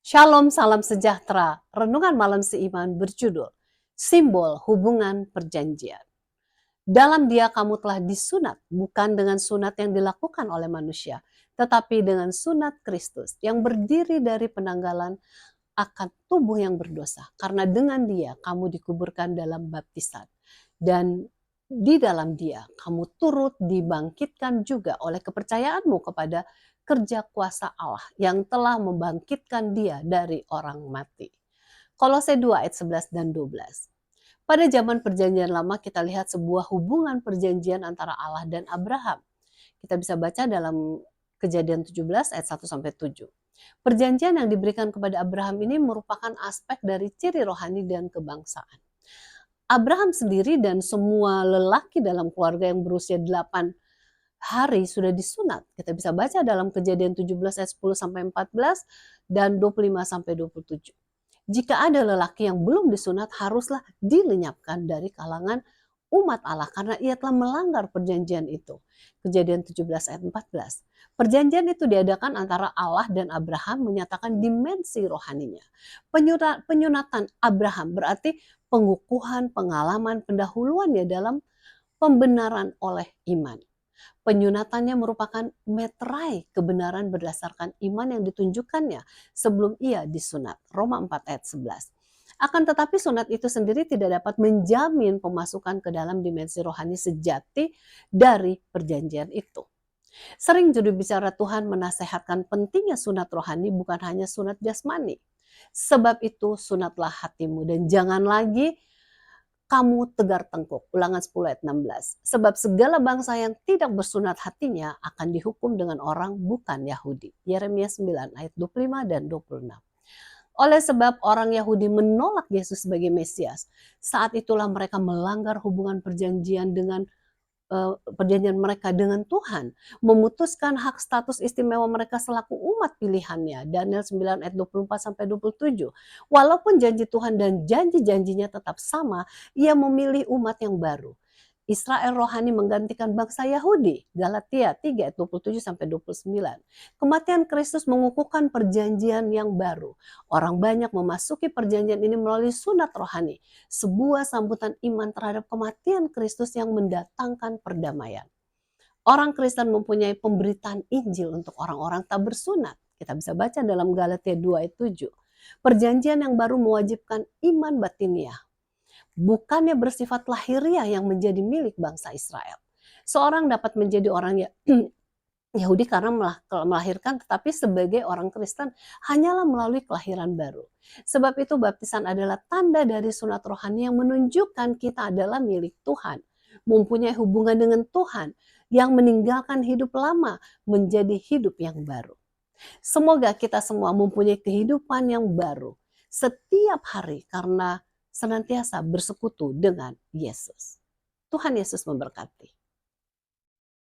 Shalom, salam sejahtera. Renungan malam seiman berjudul Simbol Hubungan Perjanjian. Dalam Dia kamu telah disunat, bukan dengan sunat yang dilakukan oleh manusia, tetapi dengan sunat Kristus yang berdiri dari penanggalan akan tubuh yang berdosa. Karena dengan Dia kamu dikuburkan dalam baptisan. Dan di dalam Dia kamu turut dibangkitkan juga oleh kepercayaanmu kepada kerja kuasa Allah yang telah membangkitkan Dia dari orang mati. Kolose 2 ayat 11 dan 12. Pada zaman perjanjian lama kita lihat sebuah hubungan perjanjian antara Allah dan Abraham. Kita bisa baca dalam Kejadian 17 ayat 1 sampai 7. Perjanjian yang diberikan kepada Abraham ini merupakan aspek dari ciri rohani dan kebangsaan. Abraham sendiri dan semua lelaki dalam keluarga yang berusia 8 hari sudah disunat. Kita bisa baca dalam Kejadian 17 ayat 10 sampai 14 dan 25 sampai 27. Jika ada lelaki yang belum disunat, haruslah dilenyapkan dari kalangan umat Allah karena ia telah melanggar perjanjian itu. Kejadian 17 ayat 14. Perjanjian itu diadakan antara Allah dan Abraham menyatakan dimensi rohaninya. Penyunatan Abraham berarti pengukuhan pengalaman pendahuluannya dalam pembenaran oleh iman. Penyunatannya merupakan meterai kebenaran berdasarkan iman yang ditunjukkannya sebelum ia disunat. Roma 4 ayat 11. Akan tetapi sunat itu sendiri tidak dapat menjamin pemasukan ke dalam dimensi rohani sejati dari perjanjian itu. Sering juru bicara Tuhan menasehatkan pentingnya sunat rohani bukan hanya sunat jasmani. Sebab itu sunatlah hatimu dan jangan lagi kamu tegar tengkuk. Ulangan 10 ayat 16. Sebab segala bangsa yang tidak bersunat hatinya akan dihukum dengan orang bukan Yahudi. Yeremia 9 ayat 25 dan 26. Oleh sebab orang Yahudi menolak Yesus sebagai Mesias, saat itulah mereka melanggar hubungan perjanjian mereka dengan Tuhan, memutuskan hak status istimewa mereka selaku umat pilihannya. Daniel 9 ayat 24 sampai 27. Walaupun janji Tuhan dan janji-janjinya tetap sama, ia memilih umat yang baru. Israel rohani menggantikan bangsa Yahudi. Galatia 3 ayat 27 sampai 29. Kematian Kristus mengukuhkan perjanjian yang baru. Orang banyak memasuki perjanjian ini melalui sunat rohani, sebuah sambutan iman terhadap kematian Kristus yang mendatangkan perdamaian. Orang Kristen mempunyai pemberitaan Injil untuk orang-orang tak bersunat. Kita bisa baca dalam Galatia 2 ayat 7. Perjanjian yang baru mewajibkan iman batiniah, bukannya bersifat lahiriah yang menjadi milik bangsa Israel. Seorang dapat menjadi orang Yahudi karena melahirkan, tetapi sebagai orang Kristen hanyalah melalui kelahiran baru. Sebab itu baptisan adalah tanda dari sunat rohani yang menunjukkan kita adalah milik Tuhan, mempunyai hubungan dengan Tuhan, yang meninggalkan hidup lama menjadi hidup yang baru. Semoga kita semua mempunyai kehidupan yang baru setiap hari karena senantiasa bersekutu dengan Yesus. Tuhan Yesus memberkati.